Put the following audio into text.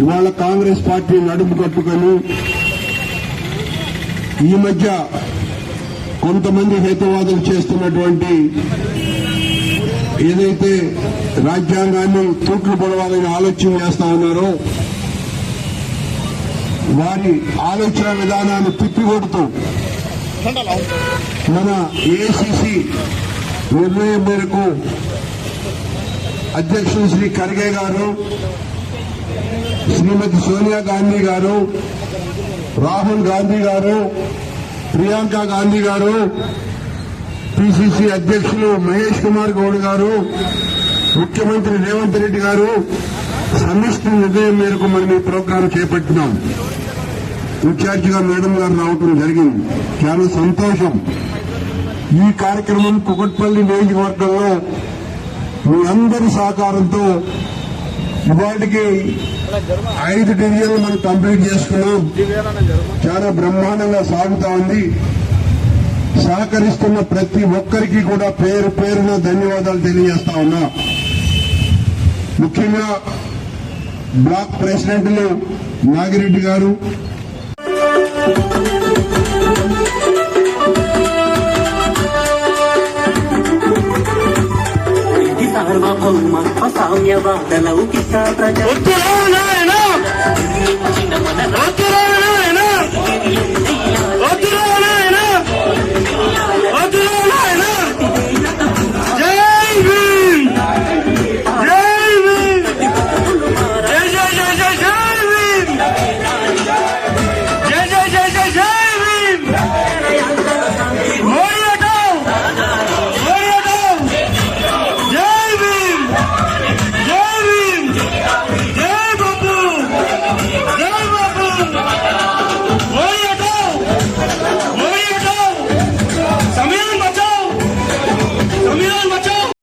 ఇవాళ కాంగ్రెస్ పార్టీ నడుము కట్టుకొని ఈ మధ్య కొంతమంది హేతువాదులు చేస్తున్నటువంటి ఏదైతే రాజ్యాంగాన్ని తూట్లు పొడవాలని ఆలోచన చేస్తా ఉన్నారో వారి ఆలోచన విధానాన్ని తిప్పికొడుతూ మన ఏఐసిసి నిర్ణయం మేరకు అధ్యక్షులు శ్రీ ఖర్గే గారు, శ్రీమతి సోనియా గాంధీ గారు, రాహుల్ గాంధీ గారు, ప్రియాంక గాంధీ గారు, పిసిసి అధ్యక్షులు మహేష్ కుమార్ గౌడ్ గారు, ముఖ్యమంత్రి రేవంత్ రెడ్డి గారు సమిష్టి నిర్ణయం మేరకు మనం ఈ ప్రోగ్రాం చేపట్టినాం. ఇన్ఛార్జిగా మేడం గారు రావటం జరిగింది. చాలా సంతోషం. ఈ కార్యక్రమం కుకట్పల్లి నియోజకవర్గంలో మీ అందరి సహకారంతో ఇవాటికి 5 డివిజన్లు మనం కంప్లీట్ చేసుకున్నాం. చాలా బ్రహ్మాండంగా సాగుతా ఉంది. సహకరిస్తున్న ప్రతి ఒక్కరికి కూడా పేరు పేరున ధన్యవాదాలు తెలియజేస్తా ఉన్నా. ముఖ్యంగా బ్లాక్ ప్రెసిడెంట్లు నాగిరెడ్డి గారు, సార్వభౌమత్వ సామ్యవాద లౌకిక